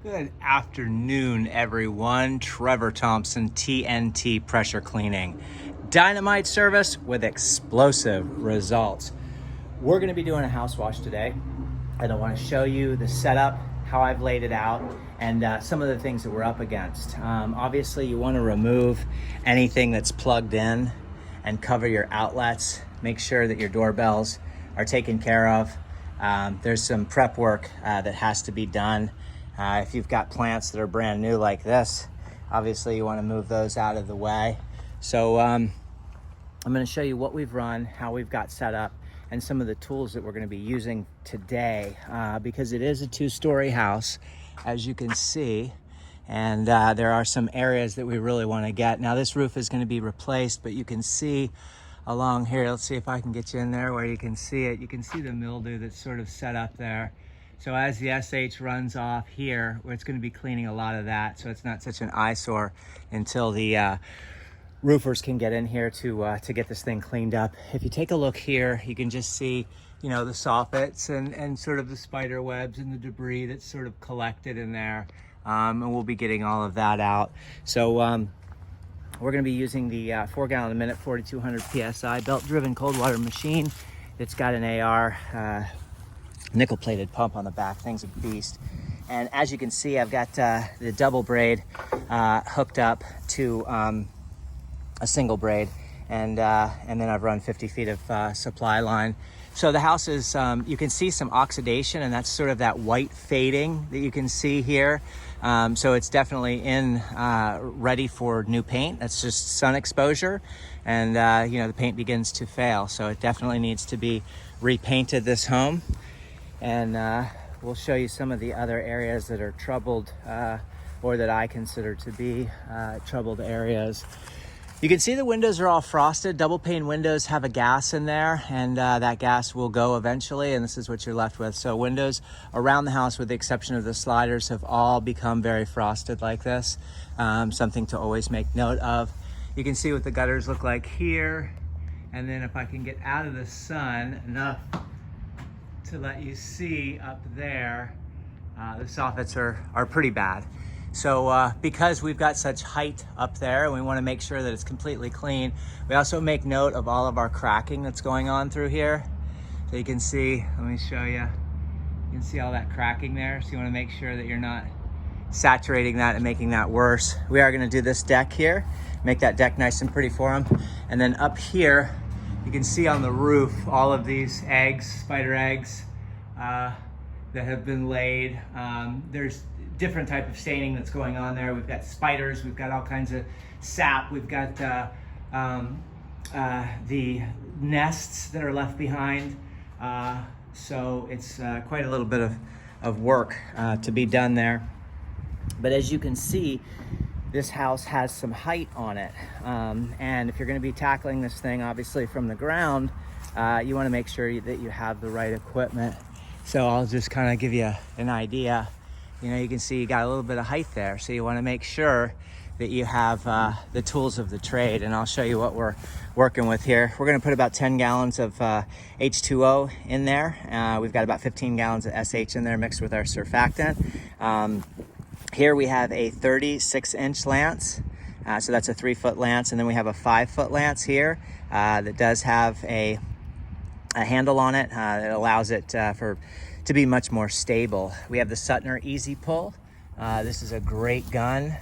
Good afternoon, everyone. Trevor Thompson, TNT Pressure Cleaning. Dynamite service with explosive results. We're going to be doing a house wash today, and I want to show you the setup, how I've laid it out, and some of the things that we're up against. Obviously, you want to remove anything that's plugged in and cover your outlets. Make sure that your doorbells are taken care of. There's some prep work that has to be done. If you've got plants that are brand new like this, obviously you want to move those out of the way. So I'm going to show you what we've run, how we've got set up, and some of the tools that we're going to be using today, because it is a two-story house, as you can see, and there are some areas that we really want to get. Now this roof is going to be replaced, but you can see along here, let's see if I can get you in there where you can see it. You can see the mildew that's sort of set up there. So as the SH runs off here, it's going to be cleaning a lot of that, so it's not such an eyesore until the roofers can get in here to get this thing cleaned up. If you take a look here, you can just see, you know, the soffits and sort of the spider webs and the debris that's sort of collected in there, and we'll be getting all of that out. So we're going to be using the 4 gallon a minute 4200 psi belt driven cold water machine. It's got an AR nickel plated pump on the back. Thing's a beast. And as you can see, I've got the double braid hooked up to a single braid, and then I've run 50 feet of supply line. So the house is, you can see some oxidation, and that's sort of that white fading that you can see here. So it's definitely ready for new paint. That's just sun exposure, and you know, the paint begins to fail. So it definitely needs to be repainted, this home. And we'll show you some of the other areas that are troubled, or that I consider to be troubled areas. You can see the windows are all frosted. Double pane windows have a gas in there, and that gas will go eventually, and this is what you're left with. So windows around the house, with the exception of the sliders, have all become very frosted like this. Something to always make note of. You can see what the gutters look like here, and then if I can get out of the sun enough to let you see up there, the soffits are pretty bad. So because we've got such height up there and we want to make sure that it's completely clean, we also make note of all of our cracking that's going on through here. So you can see, let me show you, you can see all that cracking there. So you want to make sure that you're not saturating that and making that worse. We are going to do this deck here, make that deck nice and pretty for them. And then up here, you can see on the roof all of these eggs, spider eggs, that have been laid. There's different type of staining that's going on there. We've got spiders, we've got all kinds of sap, we've got the nests that are left behind. So it's quite a little bit of work to be done there. But as you can see, this house has some height on it. And if you're gonna be tackling this thing, obviously from the ground, you wanna make sure that you have the right equipment. So I'll just kind of give you an idea. You know, you can see you got a little bit of height there. So you wanna make sure that you have the tools of the trade. And I'll show you what we're working with here. We're gonna put about 10 gallons of H2O in there. We've got about 15 gallons of SH in there mixed with our surfactant. Here we have a 36-inch lance. So that's a 3-foot lance. And then we have a 5-foot lance here that does have a handle on it that allows it to be much more stable. We have the Suttner Easy Pull. This is a great gun.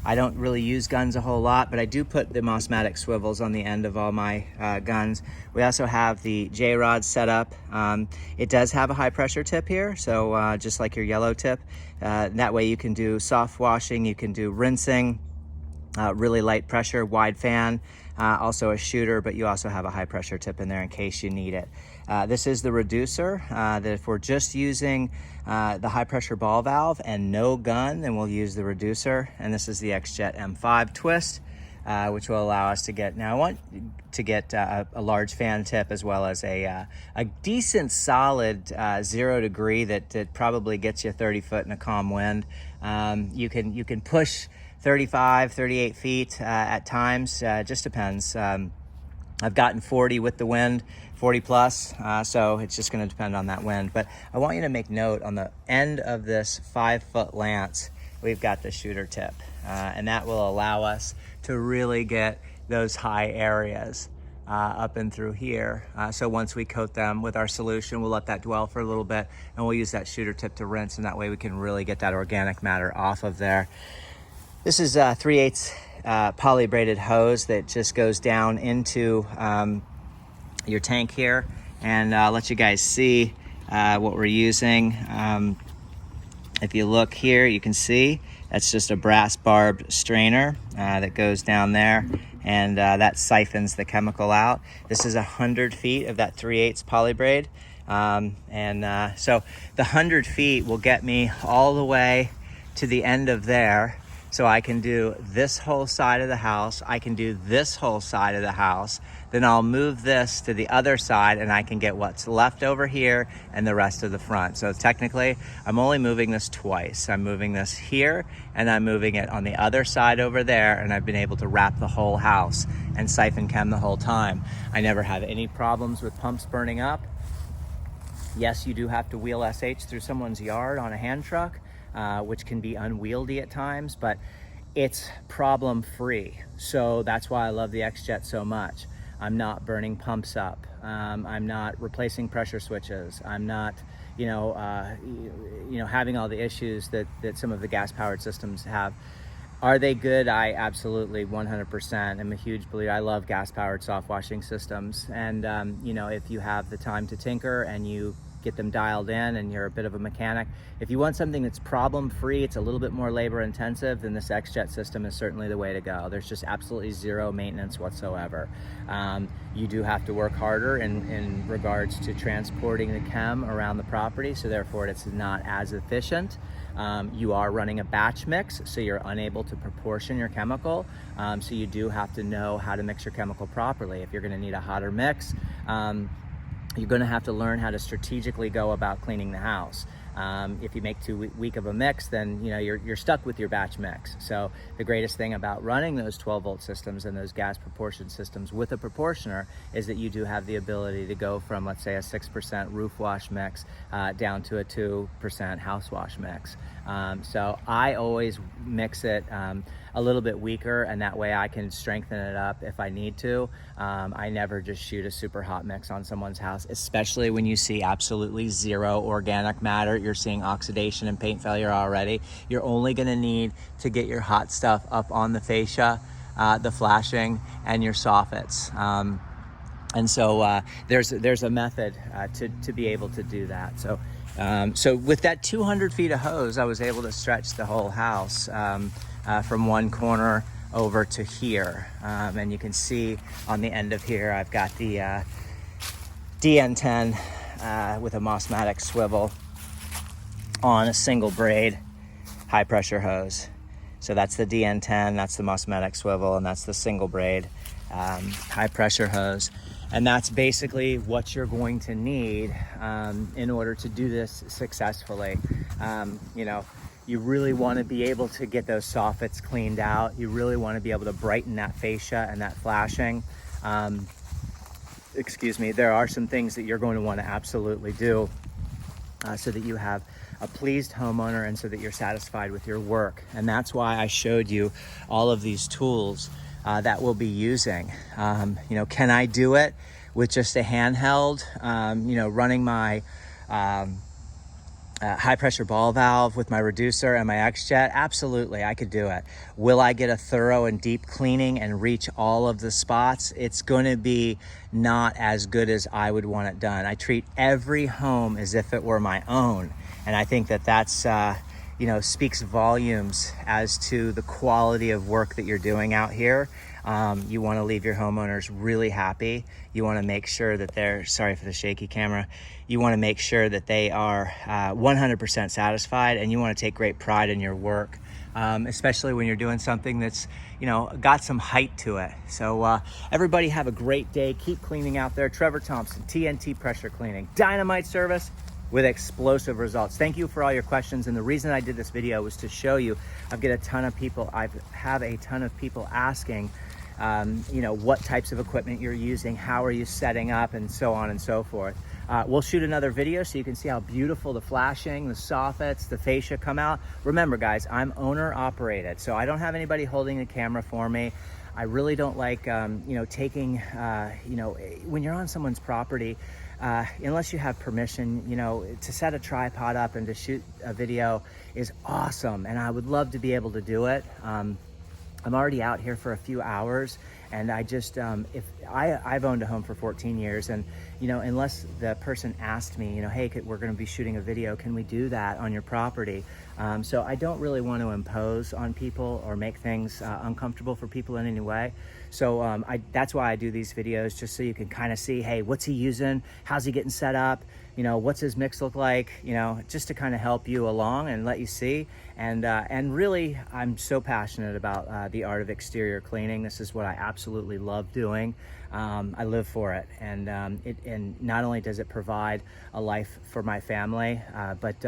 I don't really use guns a whole lot, but I do put the Mossmatic swivels on the end of all my guns. We also have the J-Rod set up. It does have a high pressure tip here, so just like your yellow tip. That way you can do soft washing, you can do rinsing, really light pressure, wide fan, also a shooter, but you also have a high pressure tip in there in case you need it. This is the reducer, that if we're just using the high pressure ball valve and no gun, then we'll use the reducer. And this is the XjetM5 twist, which will allow us to get, now I want to get a large fan tip as well as a decent solid 0 degree that probably gets you 30 foot in a calm wind. You can push 35, 38 feet at times, just depends. I've gotten 40 with the wind. 40 plus, so it's just going to depend on that wind. But I want you to make note, on the end of this 5-foot lance, we've got the shooter tip, and that will allow us to really get those high areas up and through here. So once we coat them with our solution, we'll let that dwell for a little bit, and we'll use that shooter tip to rinse, and that way we can really get that organic matter off of there. This is a 3/8 polybraided hose that just goes down into your tank here, and let you guys see what we're using. If you look here, you can see that's just a brass barbed strainer that goes down there, and that siphons the chemical out. This is 100 feet of that 3/8 polybraid, so the 100 feet will get me all the way to the end of there. So I can do this whole side of the house, I can do this whole side of the house, then I'll move this to the other side, and I can get what's left over here and the rest of the front. So technically, I'm only moving this twice. I'm moving this here, and I'm moving it on the other side over there, and I've been able to wrap the whole house and siphon chem the whole time. I never have any problems with pumps burning up. Yes, you do have to wheel SH through someone's yard on a hand truck, which can be unwieldy at times, but it's problem free. So that's why I love the XJet so much. I'm not burning pumps up. I'm not replacing pressure switches. I'm not, having all the issues that some of the gas powered systems have. Are they good? I absolutely 100% am a huge believer. I love gas powered soft washing systems. And, if you have the time to tinker and you get them dialed in and you're a bit of a mechanic, if you want something that's problem free, it's a little bit more labor intensive, then this XJet system is certainly the way to go. There's just absolutely zero maintenance whatsoever. You do have to work harder in regards to transporting the chem around the property, so therefore it's not as efficient. You are running a batch mix, so you're unable to proportion your chemical, so you do have to know how to mix your chemical properly. If you're going to need a hotter mix, you're going to have to learn how to strategically go about cleaning the house. If you make too weak of a mix, then you're stuck with your batch mix. So the greatest thing about running those 12-volt systems and those gas proportion systems with a proportioner is that you do have the ability to go from, let's say, a 6% roof wash mix down to a 2% house wash mix. So I always mix it a little bit weaker, and that way I can strengthen it up if I need to. I never just shoot a super hot mix on someone's house, especially when you see absolutely zero organic matter. You're seeing oxidation and paint failure already. You're only going to need to get your hot stuff up on the fascia, the flashing, and your soffits. And so there's a method to be able to do that. So with that 200 feet of hose, I was able to stretch the whole house from one corner over to here. And you can see on the end of here, I've got the DN10 with a Mossmatic swivel on a single braid high pressure hose. So that's the DN10, that's the Mossmatic swivel, and that's the single braid high pressure hose. And that's basically what you're going to need in order to do this successfully. You really want to be able to get those soffits cleaned out. You really want to be able to brighten that fascia and that flashing. There are some things that you're going to want to absolutely do so that you have a pleased homeowner and so that you're satisfied with your work. And that's why I showed you all of these tools that we'll be using. Can I do it with just a handheld, running my high pressure ball valve with my reducer and my XJet? Absolutely, I could do it. Will I get a thorough and deep cleaning and reach all of the spots? It's going to be not as good as I would want it done. I treat every home as if it were my own. And I think that that's, speaks volumes as to the quality of work that you're doing out here. You want to leave your homeowners really happy. You want to make sure that they're, sorry for the shaky camera, you want to make sure that they are 100% satisfied, and you want to take great pride in your work, especially when you're doing something that's, got some height to it. So everybody have a great day. Keep cleaning out there. Trevor Thompson, TNT Pressure Cleaning. Dynamite service with explosive results. Thank you for all your questions. And the reason I did this video was to show you, I have a ton of people asking you know, what types of equipment you're using, how are you setting up, and so on and so forth. We'll shoot another video so you can see how beautiful the flashing, the soffits, the fascia come out. Remember guys, I'm owner operated, so I don't have anybody holding the camera for me. I really don't like, you know, taking, you know, when you're on someone's property, unless you have permission, you know, to set a tripod up and to shoot a video is awesome. And I would love to be able to do it. I'm already out here for a few hours, and I just, I've owned a home for 14 years, and, you know, unless the person asked me, you know, hey, we're going to be shooting a video, can we do that on your property? So I don't really want to impose on people or make things uncomfortable for people in any way. So that's why I do these videos, just so you can kind of see, hey, what's he using? How's he getting set up? You know, what's his mix look like? You know, just to kind of help you along and let you see. And really, I'm so passionate about the art of exterior cleaning. This is what I absolutely love doing. I live for it. And not only does it provide a life for my family, but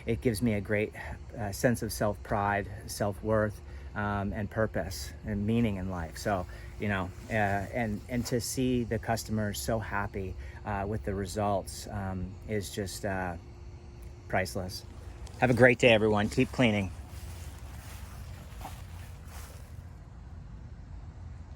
it gives me a great sense of self-pride, self-worth, and purpose and meaning in life. So, you know, and to see the customers so happy with the results is just priceless. Have a great day, everyone. Keep cleaning.